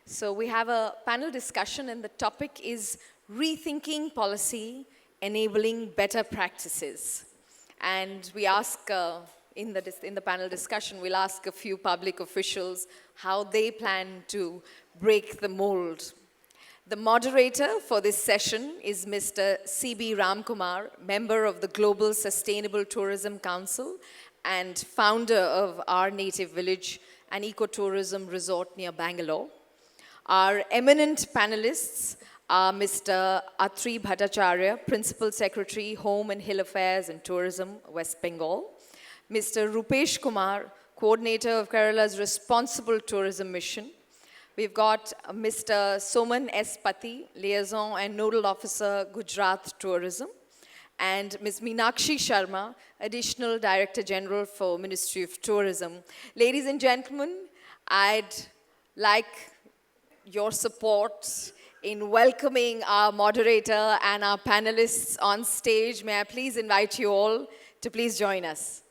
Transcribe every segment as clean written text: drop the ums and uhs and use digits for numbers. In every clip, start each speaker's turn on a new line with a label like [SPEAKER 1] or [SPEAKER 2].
[SPEAKER 1] So we have a panel discussion and the topic is Rethinking Policy, Enabling Better Practices. And we ask, in the panel discussion, we'll ask a few public officials how they plan to break the mold. The moderator for this session is Mr. C.B. Ramkumar, member of the Global Sustainable Tourism Council and founder of Our Native Village, an ecotourism resort near Bangalore. Our eminent panelists are Mr. Atri Bhattacharya, Principal Secretary, Home and Hill Affairs and Tourism, West Bengal. Mr. Rupesh Kumar, Coordinator of Kerala's Responsible Tourism Mission. We've got Mr. Soman S. Pathy, Liaison and Nodal Officer, Gujrat Tourism. And Ms. Meenakshi Sharma, Additional Director General for Ministry of Tourism. Ladies and gentlemen, I'd like your support in welcoming our moderator and our panelists on stage. May I please invite you all to please join us.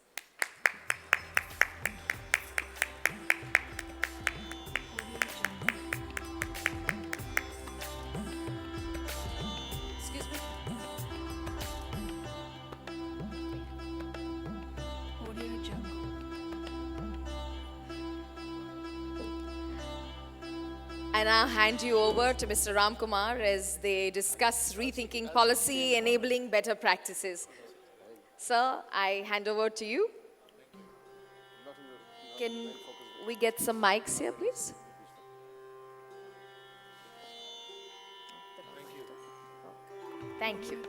[SPEAKER 1] And I'll hand you over to Mr. Ramkumar as they discuss rethinking policy, enabling better practices. Sir, I hand over to you. Can we get some mics here, please? Thank you.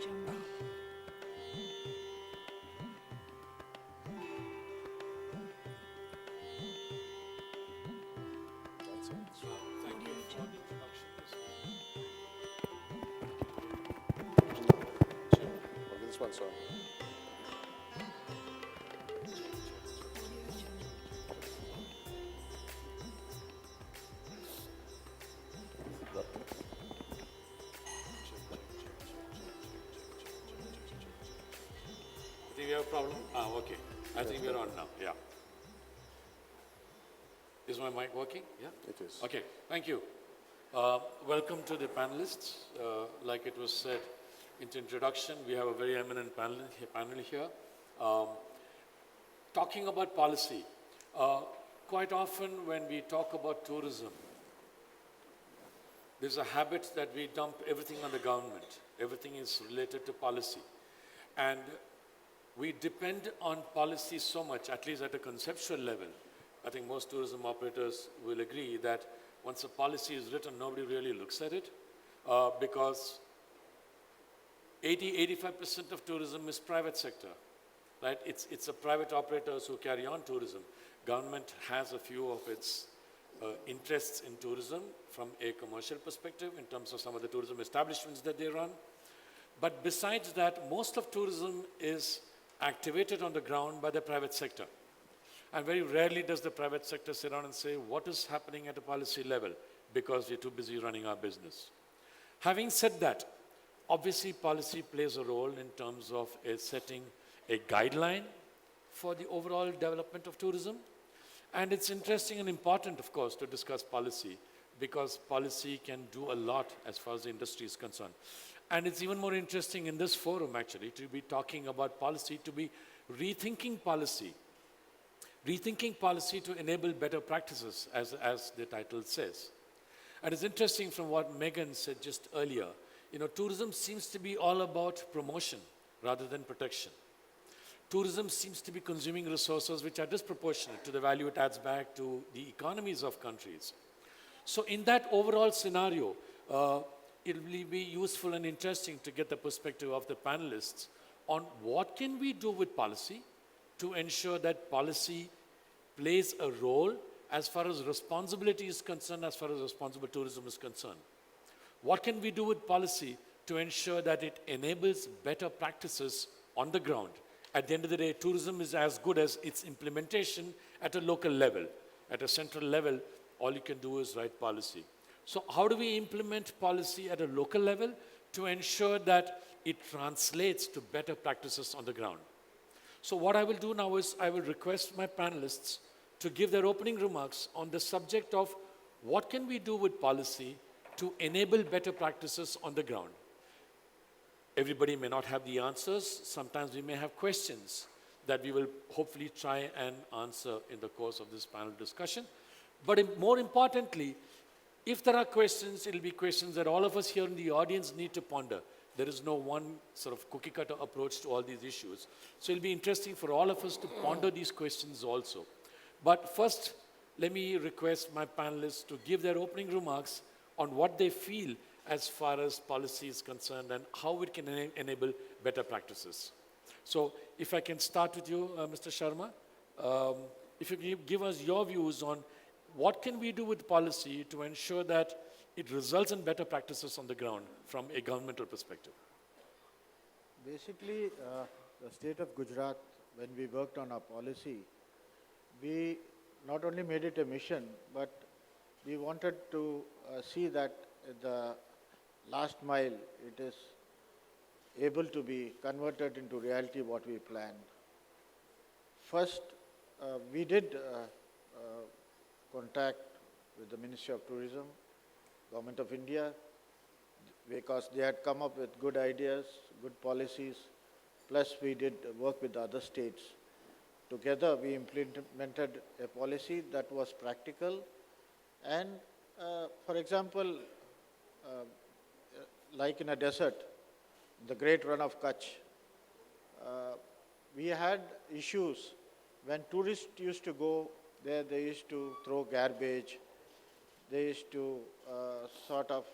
[SPEAKER 2] This one, sir.
[SPEAKER 3] I think we have a problem. Okay. I think we're on now. Yeah. Is my mic working? Yeah?
[SPEAKER 2] It is.
[SPEAKER 3] Okay. Thank you. Welcome to the panelists. Like it was said in the introduction, we have a very eminent panel here. Talking about policy, quite often when we talk about tourism, there's a habit that we dump everything on the government. Everything is related to policy. And we depend on policy so much, at least at a conceptual level. I think most tourism operators will agree that once a policy is written, nobody really looks at it because 85% of tourism is private sector, right? It's the private operators who carry on tourism. Government has a few of its interests in tourism from a commercial perspective in terms of some of the tourism establishments that they run. But besides that, most of tourism is activated on the ground by the private sector. And very rarely does the private sector sit down and say, what is happening at a policy level? Because we're too busy running our business. Having said that, obviously, policy plays a role in terms of setting a guideline for the overall development of tourism. And it's interesting and important, of course, to discuss policy because policy can do a lot as far as the industry is concerned. And it's even more interesting in this forum, actually, to be talking about policy, to be rethinking policy. Rethinking policy to enable better practices, as the title says. And it's interesting from what Megan said just earlier. You know, tourism seems to be all about promotion rather than protection. Tourism seems to be consuming resources which are disproportionate to the value it adds back to the economies of countries. So in that overall scenario, it will be useful and interesting to get the perspective of the panelists on what can we do with policy to ensure that policy plays a role as far as responsibility is concerned, as far as responsible tourism is concerned. What can we do with policy to ensure that it enables better practices on the ground? At the end of the day, tourism is as good as its implementation at a local level. At a central level, all you can do is write policy. So how do we implement policy at a local level to ensure that it translates to better practices on the ground? So what I will do now is I will request my panelists to give their opening remarks on the subject of what can we do with policy to enable better practices on the ground? Everybody may not have the answers. Sometimes we may have questions that we will hopefully try and answer in the course of this panel discussion. But more importantly, if there are questions, it'll be questions that all of us here in the audience need to ponder. There is no one sort of cookie cutter approach to all these issues. So it'll be interesting for all of us to ponder these questions also. But first, let me request my panelists to give their opening remarks on what they feel as far as policy is concerned and how it can enable better practices. So if I can start with you, Mr. Sharma, if you can give us your views on what can we do with policy to ensure that it results in better practices on the ground from a governmental perspective.
[SPEAKER 2] Basically, the state of Gujrat, when we worked on our policy, we not only made it a mission, but we wanted to see that the last mile, it is able to be converted into reality what we planned. First, we did contact with the Ministry of Tourism, Government of India, because they had come up with good ideas, good policies, plus we did work with the other states. Together we implemented a policy that was practical and, for example, like in a desert, the Great Run of Kutch, we had issues when tourists used to go there, they used to throw garbage, they used to sort of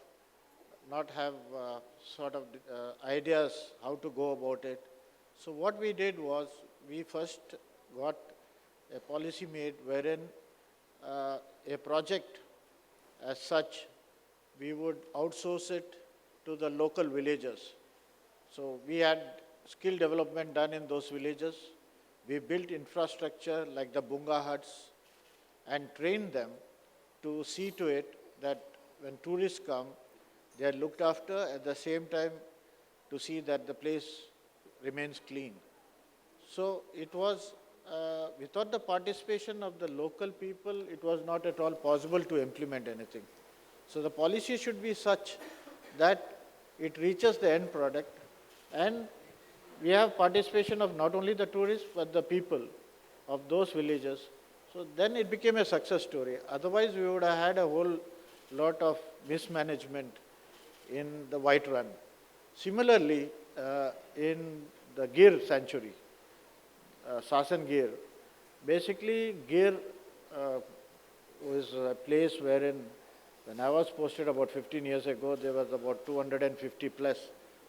[SPEAKER 2] not have ideas how to go about it. So what we did was, we first got a policy made wherein a project as such, we would outsource it to the local villagers. So we had skill development done in those villages. We built infrastructure like the bunga huts and trained them to see to it that when tourists come, they are looked after, at the same time to see that the place remains clean. So it was, without the participation of the local people, it was not at all possible to implement anything. So the policy should be such that it reaches the end product, and we have participation of not only the tourists, but the people of those villages. So then it became a success story. Otherwise, we would have had a whole lot of mismanagement in the White Run. Similarly, in the Gir sanctuary, Sasan Gir, basically Gir was a place wherein, when I was posted about 15 years ago, there was about 250 plus.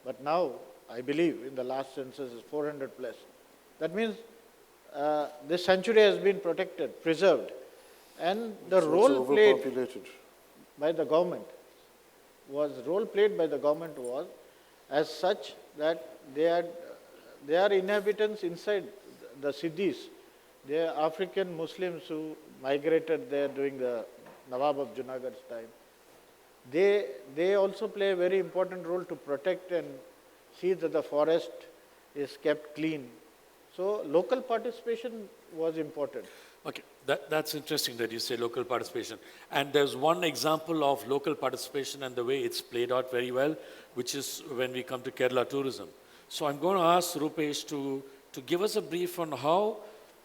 [SPEAKER 2] But now, I believe, in the last census, is 400 plus. That means this sanctuary has been protected, preserved. And the role played by the government was as such that they are inhabitants inside the cities. They are African Muslims who migrated there during the Nawab of Junagadh's time. They also play a very important role to protect and see that the forest is kept clean. So local participation was important.
[SPEAKER 3] Okay, that's interesting that you say local participation. And there's one example of local participation and the way it's played out very well, which is when we come to Kerala tourism. So I'm going to ask Rupesh to give us a brief on how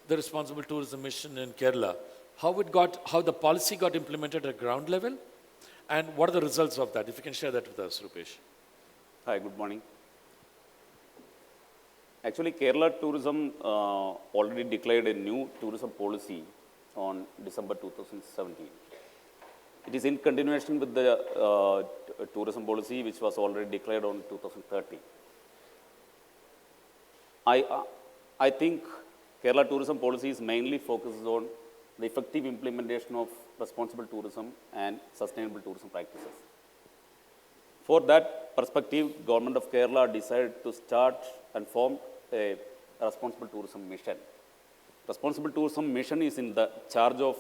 [SPEAKER 3] the responsible tourism mission in Kerala, how the policy got implemented at ground level, and what are the results of that? If you can share that with us, Rupesh.
[SPEAKER 4] Hi, good morning. Actually, Kerala Tourism already declared a new tourism policy on December 2017. It is in continuation with the tourism policy which was already declared on 2013. I think Kerala tourism policy is mainly focused on the effective implementation of responsible tourism and sustainable tourism practices. For that perspective, Government of Kerala decided to start and form a responsible tourism mission. Responsible tourism mission is in the charge of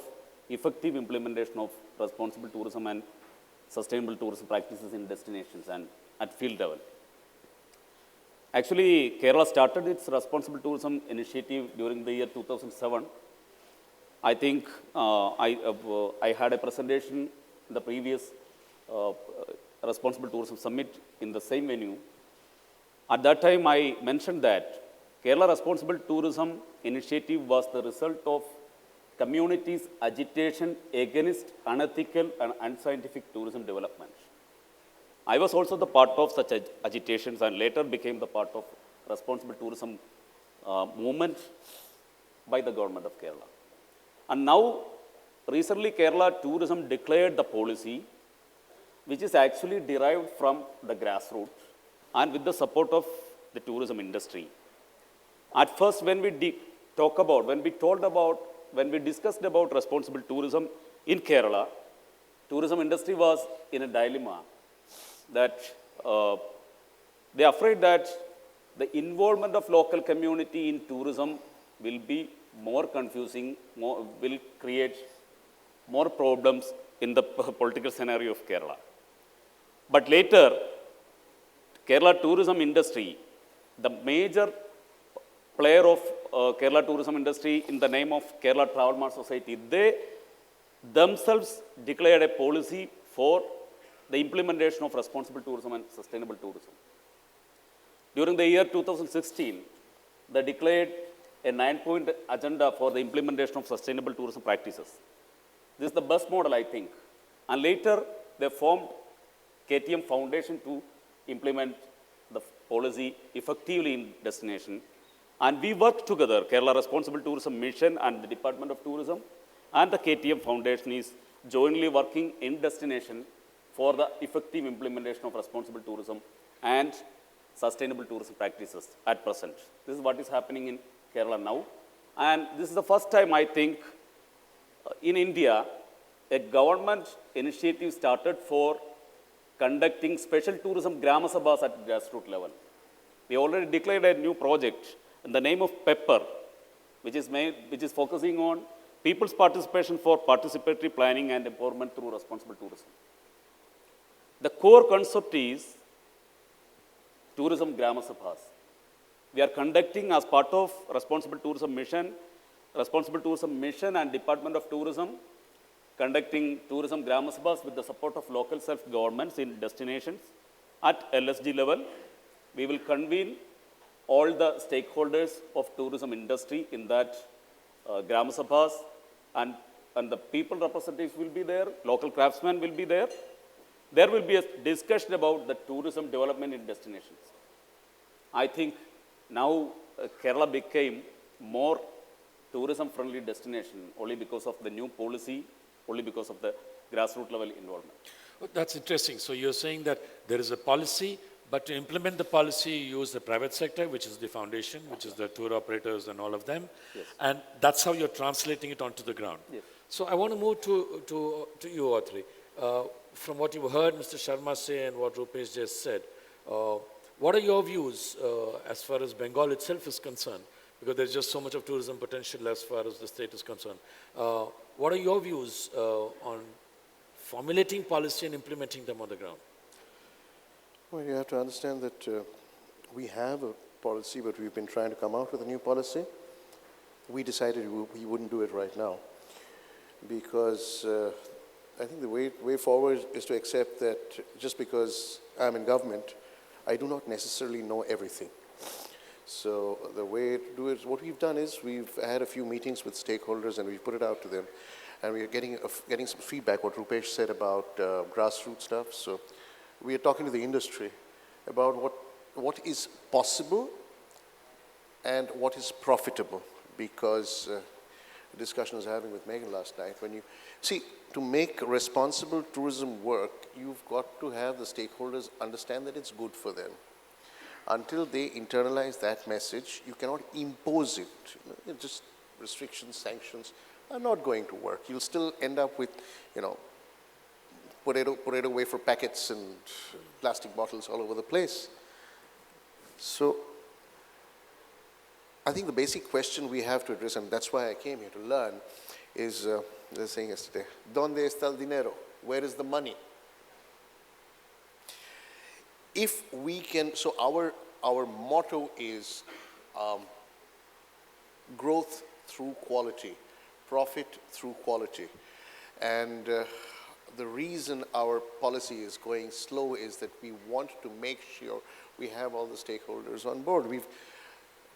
[SPEAKER 4] effective implementation of responsible tourism and sustainable tourism practices in destinations and at field level. Actually, Kerala started its responsible tourism initiative during the year 2007. I think I had a presentation in the previous Responsible Tourism Summit in the same venue. At that time, I mentioned that Kerala Responsible Tourism Initiative was the result of communities' agitation against unethical and unscientific tourism development. I was also the part of such agitations and later became the part of responsible tourism movement by the government of Kerala. And now, recently Kerala Tourism declared the policy, which is actually derived from the grassroots and with the support of the tourism industry. At first, when we discussed about responsible tourism in Kerala, tourism industry was in a dilemma that they are afraid that the involvement of local community in tourism will be more confusing, will create more problems in the political scenario of Kerala. But later, Kerala tourism industry, the major player of Kerala tourism industry in the name of Kerala Travel Mart Society, they themselves declared a policy for the implementation of responsible tourism and sustainable tourism. During the year 2016, they declared a 9-point agenda for the implementation of sustainable tourism practices. This is the best model, I think. And later, they formed KTM Foundation to implement the policy effectively in destination. And we worked together, Kerala Responsible Tourism Mission and the Department of Tourism and the KTM Foundation is jointly working in destination for the effective implementation of responsible tourism and sustainable tourism practices at present. This is what is happening in Kerala now. And this is the first time, I think, in India, a government initiative started for conducting special tourism Grama Sabhas at grassroots level. We already declared a new project in the name of PEPPER, which is focusing on people's participation for participatory planning and empowerment through responsible tourism. The core concept is tourism Grama Sabhas. We are conducting as part of Responsible Tourism Mission and Department of Tourism, conducting tourism Grama Sabhas with the support of local self-governments in destinations at LSG level. We will convene all the stakeholders of tourism industry in that Grama Sabhas and the people representatives will be there, local craftsmen will be there. There will be a discussion about the tourism development in destinations. I think now Kerala became more tourism-friendly destination only because of the new policy, only because of the grassroots level involvement.
[SPEAKER 3] Well, that's interesting. So you're saying that there is a policy, but to implement the policy, you use the private sector, which is the foundation, which is the tour operators and all of them.
[SPEAKER 4] Yes.
[SPEAKER 3] And that's how you're translating it onto the ground.
[SPEAKER 4] Yes.
[SPEAKER 3] So I want to move to you, Atri. From what you heard Mr. Sharma say and what Rupesh just said, what are your views as far as Bengal itself is concerned? Because there's just so much of tourism potential as far as the state is concerned. What are your views on formulating policy and implementing them on the ground?
[SPEAKER 5] Well, you have to understand that we have a policy, but we've been trying to come out with a new policy. We decided we wouldn't do it right now because I think the way forward is to accept that just because I'm in government, I do not necessarily know everything. So the way to do it, what we've done is we've had a few meetings with stakeholders and we've put it out to them. And we're getting some feedback, what Rupesh said about grassroots stuff. So we are talking to the industry about what is possible and what is profitable, because the discussion I was having with Megan last night, when you see, to make responsible tourism work, you've got to have the stakeholders understand that it's good for them. Until they internalize that message, you cannot impose it. Just restrictions, sanctions are not going to work. You'll still end up with, potato wafer packets and plastic bottles all over the place. So I think the basic question we have to address, and that's why I came here to learn, is, I was saying yesterday, ¿Dónde está el dinero? Where is the money? If we can, so our motto is growth through quality, profit through quality. And the reason our policy is going slow is that we want to make sure we have all the stakeholders on board.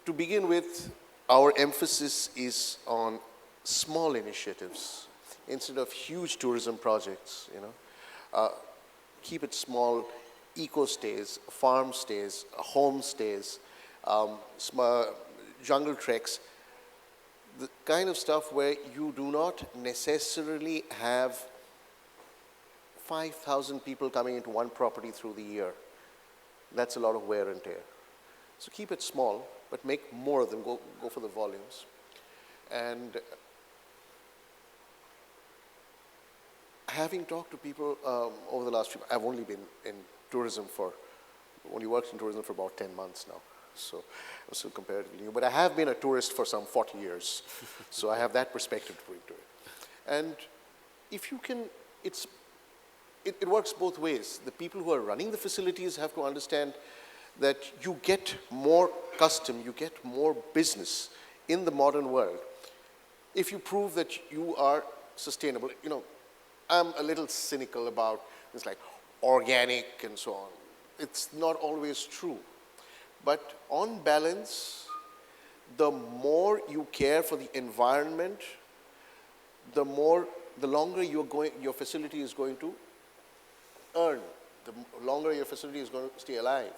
[SPEAKER 5] To begin with, our emphasis is on small initiatives instead of huge tourism projects, keep it small, eco stays, farm stays, home stays, jungle treks, the kind of stuff where you do not necessarily have 5,000 people coming into one property through the year. That's a lot of wear and tear. So keep it small, but make more of them, go for the volumes. And having talked to people over the last few, I've only been in tourism only worked in tourism for about 10 months now. So I'm still comparatively new, but I have been a tourist for some 40 years. So I have that perspective to bring to it. And if you can, it works both ways. The people who are running the facilities have to understand that you get more custom, you get more business in the modern world if you prove that you are sustainable. I'm a little cynical about things like organic and so on. It's not always true. But on balance, the more you care for the environment, the longer your facility is going to earn, the longer your facility is going to stay alive.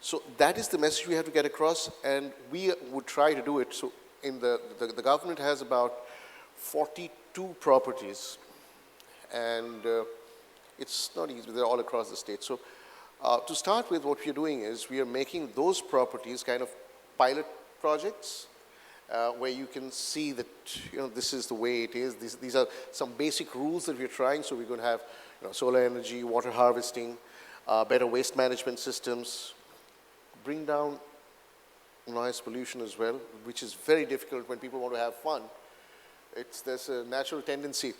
[SPEAKER 5] So that is the message we have to get across, and we would try to do it. So in the government has about 42 properties, and it's not easy, they're all across the state. So to start with, what we're doing is we are making those properties kind of pilot projects where you can see that this is the way it is. These are some basic rules that we're trying. So we're going to have solar energy, water harvesting, better waste management systems, bring down noise pollution as well, which is very difficult when people want to have fun. There's a natural tendency,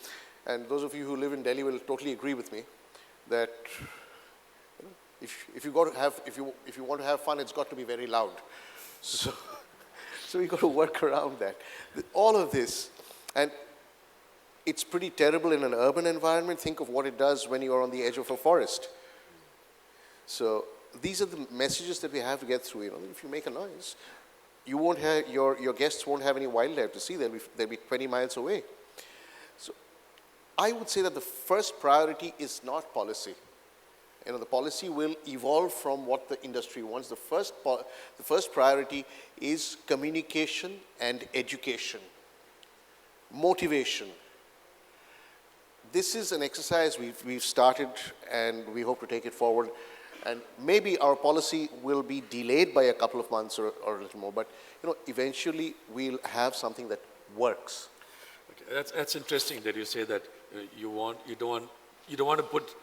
[SPEAKER 5] and those of you who live in Delhi will totally agree with me that if you want to have fun, it's got to be very loud. So we've got to work around that. All of this, and it's pretty terrible in an urban environment. Think of what it does when you are on the edge of a forest. So these are the messages that we have to get through. If you make a noise, you won't have your guests won't have any wildlife to see. They'll be 20 miles away. So I would say that the first priority is not policy. The policy will evolve from what the industry wants. The first priority is communication and education, motivation. This is an exercise we've started, and we hope to take it forward. And maybe our policy will be delayed by a couple of months or a little more, but eventually we'll have something that works.
[SPEAKER 3] Okay, that's interesting that you say that you don't want to put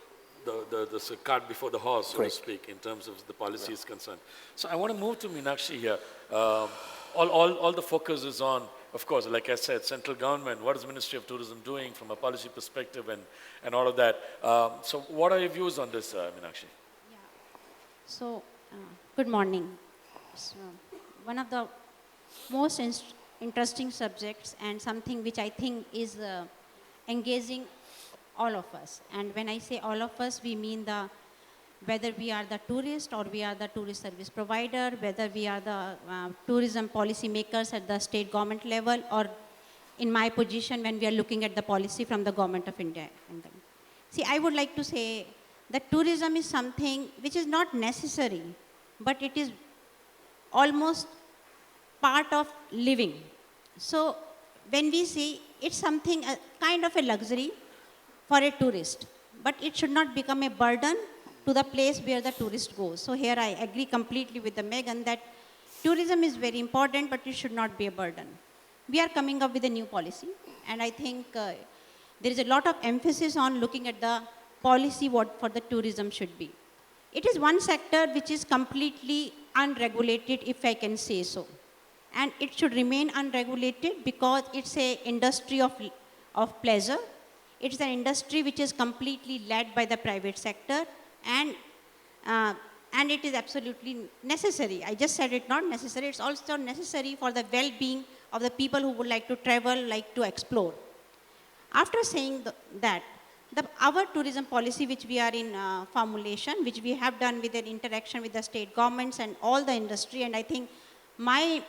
[SPEAKER 3] the cart before the horse, so
[SPEAKER 5] Correct.
[SPEAKER 3] to speak, in terms of the policy is concerned. So I want to move to Meenakshi here. All the focus is on, of course, like I said, central government. What is Ministry of Tourism doing from a policy perspective and all of that? So what are your views on this, Meenakshi?
[SPEAKER 6] Yeah. So, good morning. So, one of the most interesting subjects and something which I think is engaging all of us. And when I say all of us, we mean whether we are the tourist or we are the tourist service provider, whether we are the tourism policy makers at the state government level, or in my position when we are looking at the policy from the government of India. See, I would like to say that tourism is something which is not necessary, but it is almost part of living. So when we see it's something, kind of a luxury for a tourist, but it should not become a burden to the place where the tourist goes. So here I agree completely with the Megan that tourism is very important, but it should not be a burden. We are coming up with a new policy, and I think there is a lot of emphasis on looking at the policy what for the tourism should be. It is one sector which is completely unregulated, if I can say so. And it should remain unregulated because it's an industry of pleasure. It's an industry which is completely led by the private sector, and it is absolutely necessary. I just said it not necessary, it's also necessary for the well-being of the people who would like to travel, like to explore. After saying that, our tourism policy, which we are in formulation, which we have done with an interaction with the state governments and all the industry, and I think my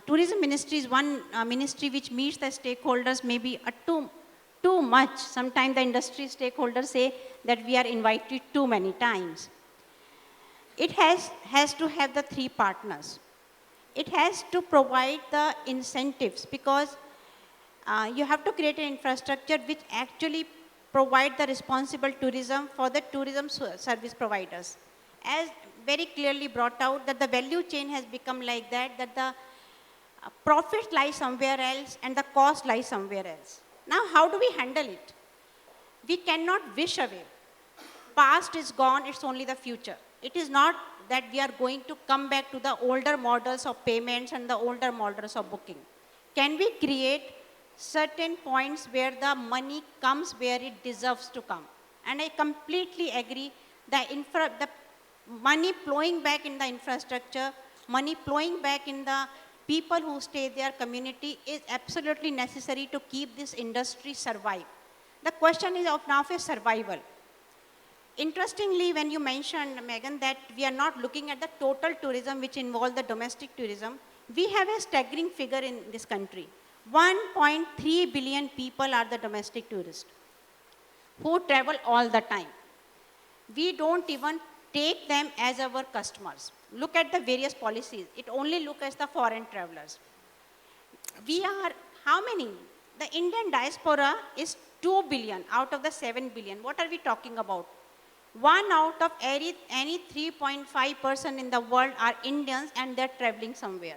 [SPEAKER 6] tourism ministry is one ministry which meets the stakeholders maybe too much. Sometimes the industry stakeholders say that we are invited too many times. It has to have the three partners. It has to provide the incentives, because you have to create an infrastructure which actually provide the responsible tourism for the tourism service providers. As very clearly brought out, that the value chain has become like that, that the profit lies somewhere else and the cost lies somewhere else. Now, how do we handle it? We cannot wish away. Past is gone, it's only the future. It is not that we are going to come back to the older models of payments and the older models of booking. Can we create certain points where the money comes where it deserves to come? And I completely agree, the money flowing back in the infrastructure, money flowing back in the people who stay there, community, is absolutely necessary to keep this industry survive. The question is of now of survival. Interestingly, when you mentioned, Megan, that we are not looking at the total tourism which involves the domestic tourism, we have a staggering figure in this country. 1.3 billion people are the domestic tourists who travel all the time. We don't even take them as our customers. Look at the various policies. It only looks at the foreign travelers. We are, how many? The Indian diaspora is 2 billion out of the 7 billion. What are we talking about? 1 out of any 3.5% in the world are Indians, and they're traveling somewhere.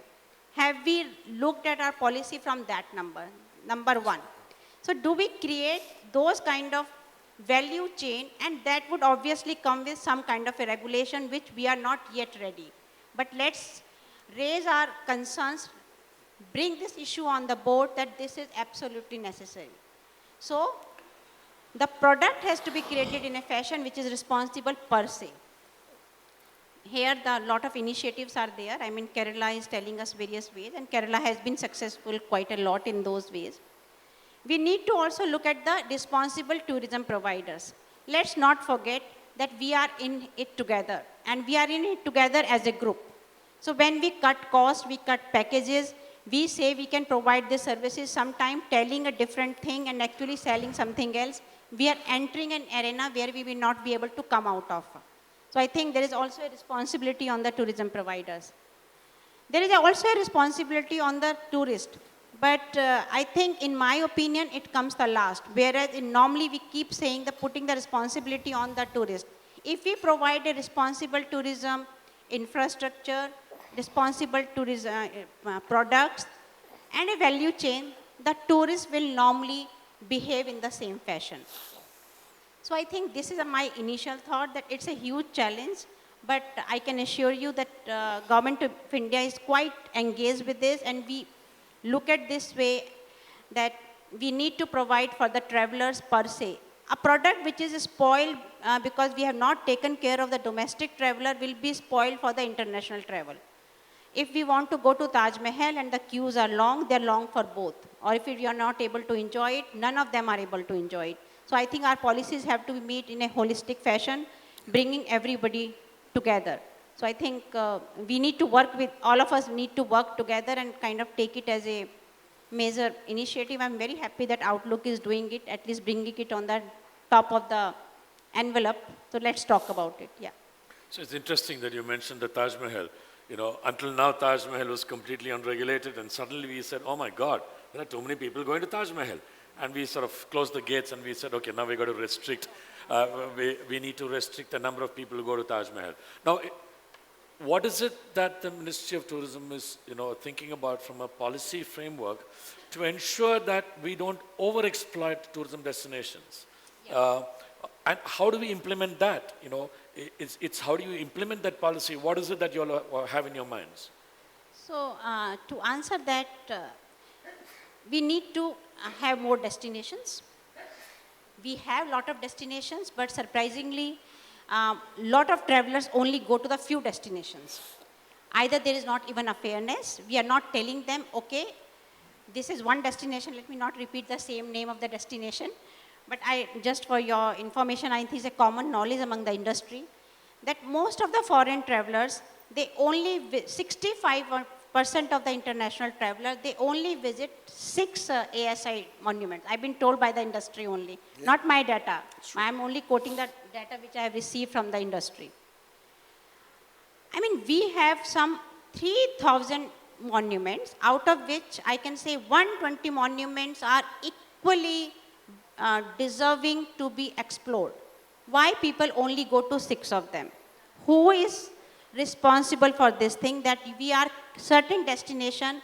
[SPEAKER 6] Have we looked at our policy from that number? Number one. So do we create those kind of value chain? And that would obviously come with some kind of a regulation which we are not yet ready. But let's raise our concerns, bring this issue on the board that this is absolutely necessary. So the product has to be created in a fashion which is responsible per se. Here, a lot of initiatives are there. I mean, Kerala is telling us various ways, and Kerala has been successful quite a lot in those ways. We need to also look at the responsible tourism providers. Let's not forget that we are in it together, and we are in it together as a group. So when we cut costs, we cut packages, we say we can provide the services, sometimes telling a different thing and actually selling something else. We are entering an arena where we will not be able to come out of. So I think there is also a responsibility on the tourism providers. There is also a responsibility on the tourist. But I think, in my opinion, it comes the last. Whereas normally we keep saying that putting the responsibility on the tourist. If we provide a responsible tourism infrastructure, responsible tourism products, and a value chain, the tourist will normally behave in the same fashion. So I think this is my initial thought, that it's a huge challenge, but I can assure you that Government of India is quite engaged with this, and we look at this way that we need to provide for the travelers per se. A product which is spoiled because we have not taken care of the domestic traveler will be spoiled for the international travel. If we want to go to Taj Mahal and the queues are long, they're long for both. Or if we are not able to enjoy it, none of them are able to enjoy it. So I think our policies have to meet in a holistic fashion, bringing everybody together. So I think we need to work with, all of us need to work together and kind of take it as a major initiative. I'm very happy that Outlook is doing it, at least bringing it on the top of the envelope. So let's talk about it, yeah.
[SPEAKER 3] So it's interesting that you mentioned the Taj Mahal. You know, until now Taj Mahal was completely unregulated, and suddenly we said, oh my God, there are too many people going to Taj Mahal. And we sort of closed the gates and we said, okay, now we've got to restrict, we need to restrict the number of people who go to Taj Mahal. Now, what is it that the Ministry of Tourism is, thinking about from a policy framework to ensure that we don't over-exploit tourism destinations? Yeah. And how do we implement that? It's how do you implement that policy? What is it that you all have in your minds?
[SPEAKER 6] So to answer that, we need to have more destinations. We have a lot of destinations, but surprisingly, lot of travelers only go to the few destinations. Either there is not even a fairness. We are not telling them, okay, this is one destination, let me not repeat the same name of the destination. but just for your information, I think it's a common knowledge among the industry that most of the foreign travelers, they only, 65% of the international travelers, they only visit 6 ASI monuments. I've been told by the industry only, not my data. I'm only quoting the data which I have received from the industry. I mean, we have some 3,000 monuments, out of which I can say 120 monuments are equally deserving to be explored. Why people only go to 6 of them? Who is responsible for this thing that we are, certain destination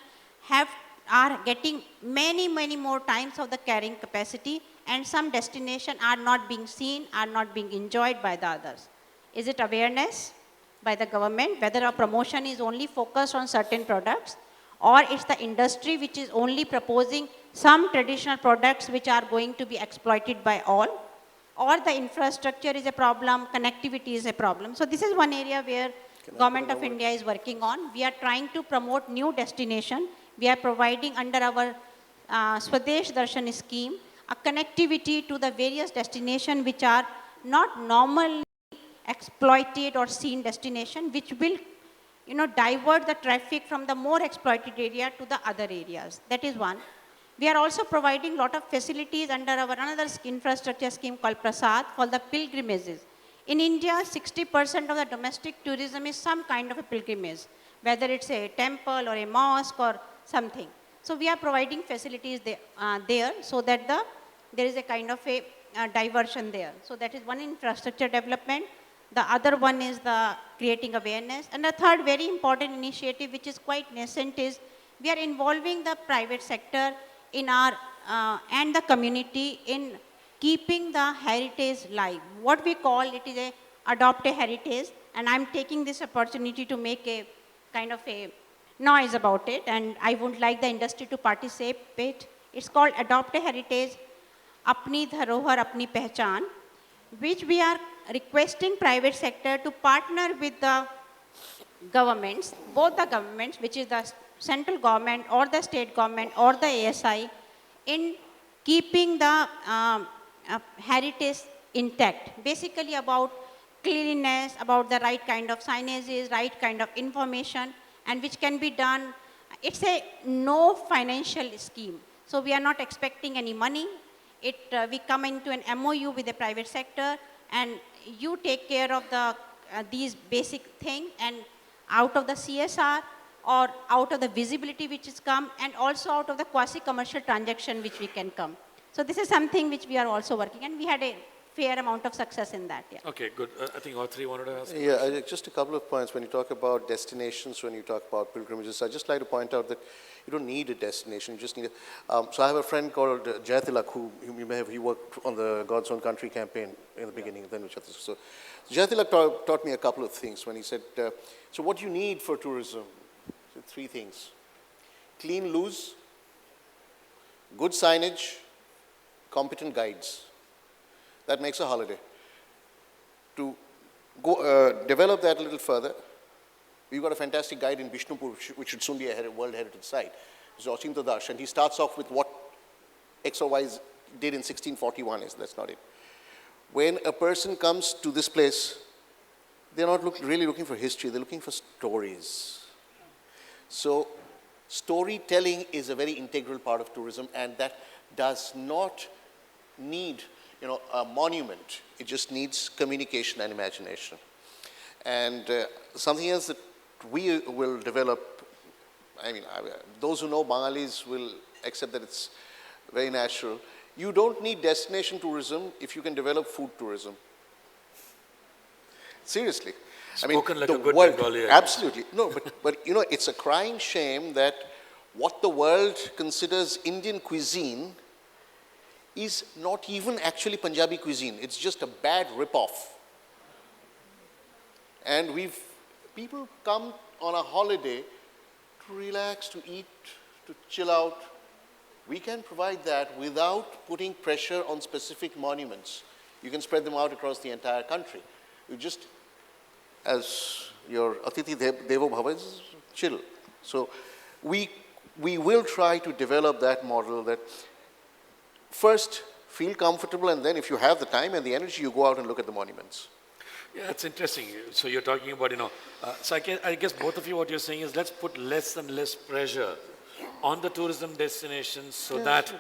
[SPEAKER 6] are getting many more times of the carrying capacity, and some destination are not being seen, are not being enjoyed by the others? Is it awareness by the government, whether a promotion is only focused on certain products, or it's the industry which is only proposing some traditional products which are going to be exploited by all, or the infrastructure is a problem, connectivity is a problem. So this is one area where Government of India is working on. We are trying to promote new destination. We are providing under our Swadesh Darshan scheme a connectivity to the various destinations which are not normally exploited or seen destination, which will divert the traffic from the more exploited area to the other areas. That is one. We are also providing a lot of facilities under our another infrastructure scheme called Prasad for the pilgrimages. In India, 60% of the domestic tourism is some kind of a pilgrimage, whether it's a temple or a mosque or something. So we are providing facilities there so that there is a kind of a diversion there. So that is one infrastructure development. The other one is the creating awareness. And the third very important initiative, which is quite nascent, is we are involving the private sector in our and the community in keeping the heritage live. What we call it is a adopt a heritage, and I'm taking this opportunity to make a kind of a noise about it, and I would like the industry to participate. It's called adopt a heritage, apni dharohar apni pehchan, which we are requesting private sector to partner with the governments, both the governments, which is the central government or the state government or the ASI, in keeping the heritage intact. Basically about cleanliness, about the right kind of signages, right kind of information, and which can be done. It's a no financial scheme. So we are not expecting any money. We come into an MOU with the private sector, and you take care of these basic things, and out of the CSR or out of the visibility which is come, and also out of the quasi-commercial transaction which we can come. So this is something which we are also working, and we had a fair amount of success in that. Yeah.
[SPEAKER 3] Okay, good. I think Atri wanted to ask.
[SPEAKER 5] Yeah, just a couple of points. When you talk about destinations, when you talk about pilgrimages, I'd just like to point out that you don't need a destination, you just need so I have a friend called Jaitilak, who you may have, he worked on the God's Own Country campaign in the beginning. Then so Jaitilak taught me a couple of things when he said, so what you need for tourism? So 3 things. Clean loose, good signage, competent guides. That makes a holiday. To go develop that a little further, we've got a fantastic guide in Bishnupur, which should soon be a World Heritage Site. It's Esteemed, and he starts off with what X or Y did in 1641 is. That's not it. When a person comes to this place, they're not really looking for history, they're looking for stories. So storytelling is a very integral part of tourism, and that does not need a monument. It just needs communication and imagination. And something else that we will develop, those who know Bengalis will accept that it's very natural. You don't need destination tourism if you can develop food tourism. Seriously.
[SPEAKER 3] Spoken like a good Bengali.
[SPEAKER 5] Absolutely. No, but it's a crying shame that what the world considers Indian cuisine is not even actually Punjabi cuisine. It's just a bad rip-off. And people come on a holiday to relax, to eat, to chill out. We can provide that without putting pressure on specific monuments. You can spread them out across the entire country. You just, as your Atithi Devo Bhava, is chill. So we will try to develop that model that first feel comfortable, and then if you have the time and the energy, you go out and look at the monuments.
[SPEAKER 3] Yeah, it's interesting. So you're talking about, so I guess both of you, what you're saying is let's put less and less pressure on the tourism destinations so that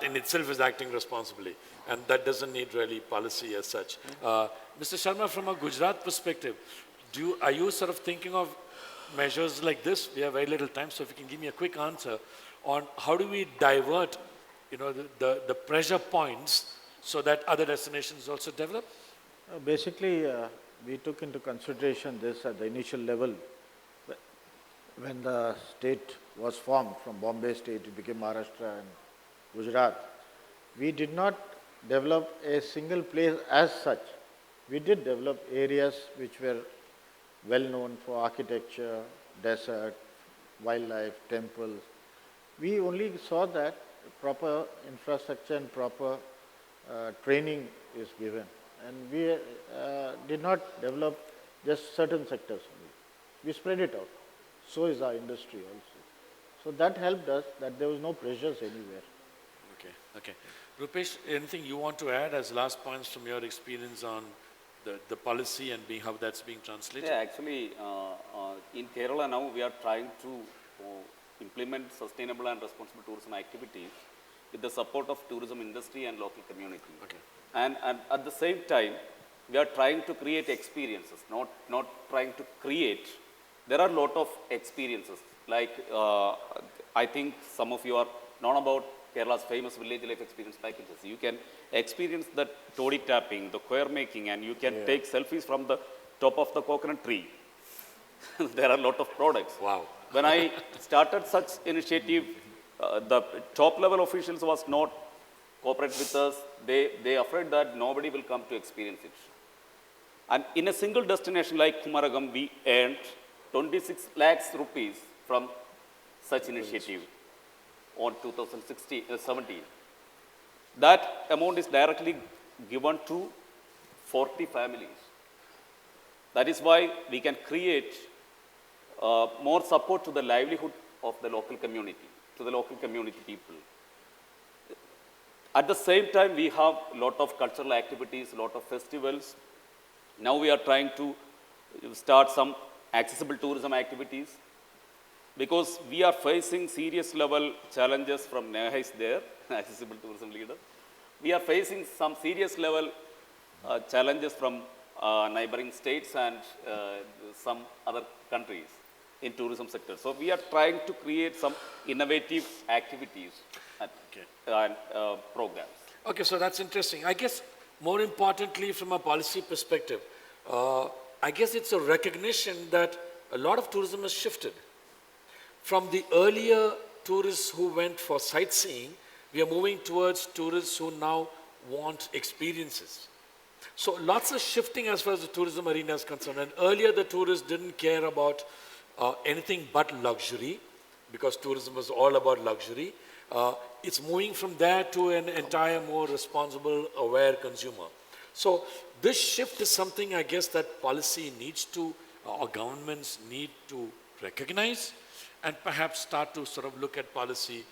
[SPEAKER 3] in itself is acting responsibly. And that doesn't need really policy as such. Mr. Sharma, from a Gujarat perspective, are you sort of thinking of measures like this? We have very little time, so if you can give me a quick answer on how do we divert, the pressure points so that other destinations also develop?
[SPEAKER 2] Basically, we took into consideration this at the initial level. When the state was formed, from Bombay state, it became Maharashtra and Gujarat. We did not develop a single place as such. We did develop areas which were well known for architecture, desert, wildlife, temples. We only saw that proper infrastructure and proper training is given. And we did not develop just certain sectors only. We spread it out. So is our industry also. So that helped us that there was no pressures anywhere.
[SPEAKER 3] Okay. Rupesh, anything you want to add as last points from your experience on the policy and how that's being translated?
[SPEAKER 4] Yeah, actually, in Kerala now we are trying to implement sustainable and responsible tourism activities with the support of tourism industry and local community.
[SPEAKER 3] Okay.
[SPEAKER 4] And at the same time, we are trying to create experiences, not trying to create. There are a lot of experiences. Like, I think some of you are known about Kerala's famous village life experience packages. You can experience the toddy tapping, the choir making, and you can take selfies from the top of the coconut tree. There are a lot of products.
[SPEAKER 3] Wow.
[SPEAKER 4] When I started such initiative, the top level officials was not cooperate with us. They afraid that nobody will come to experience it. And in a single destination like Kumaragam, we earned 26 lakhs rupees from such initiative on 2017. That amount is directly given to 40 families. That is why we can create more support to the livelihood of the local community, to the local community people. At the same time, we have a lot of cultural activities, a lot of festivals. Now we are trying to start some accessible tourism activities because we are facing serious level challenges from Neha is there, accessible tourism leader. We are facing some serious level challenges from neighboring states and some other countries in tourism sector. So we are trying to create some innovative activities and programs.
[SPEAKER 3] Okay, so that's interesting. I guess more importantly from a policy perspective, I guess it's a recognition that a lot of tourism has shifted. From the earlier tourists who went for sightseeing, we are moving towards tourists who now want experiences. So lots of shifting as far as the tourism arena is concerned. And earlier the tourists didn't care about anything but luxury because tourism was all about luxury. It's moving from there to an entire more responsible, aware consumer. So this shift is something I guess that policy needs to, or governments need to recognize and perhaps start to sort of look at policy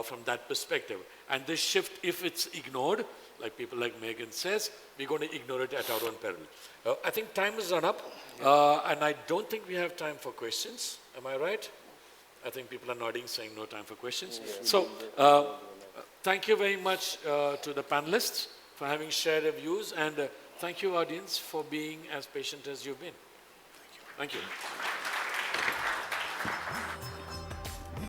[SPEAKER 3] from that perspective. And this shift, if it's ignored, like people like Megan says, we're going to ignore it at our own peril. I think time is run up, and I don't think we have time for questions. Am I right? I think people are nodding, saying no time for questions. So, thank you very much to the panelists for having shared their views, and thank you, audience, for being as patient as you've been. Thank you. Thank you.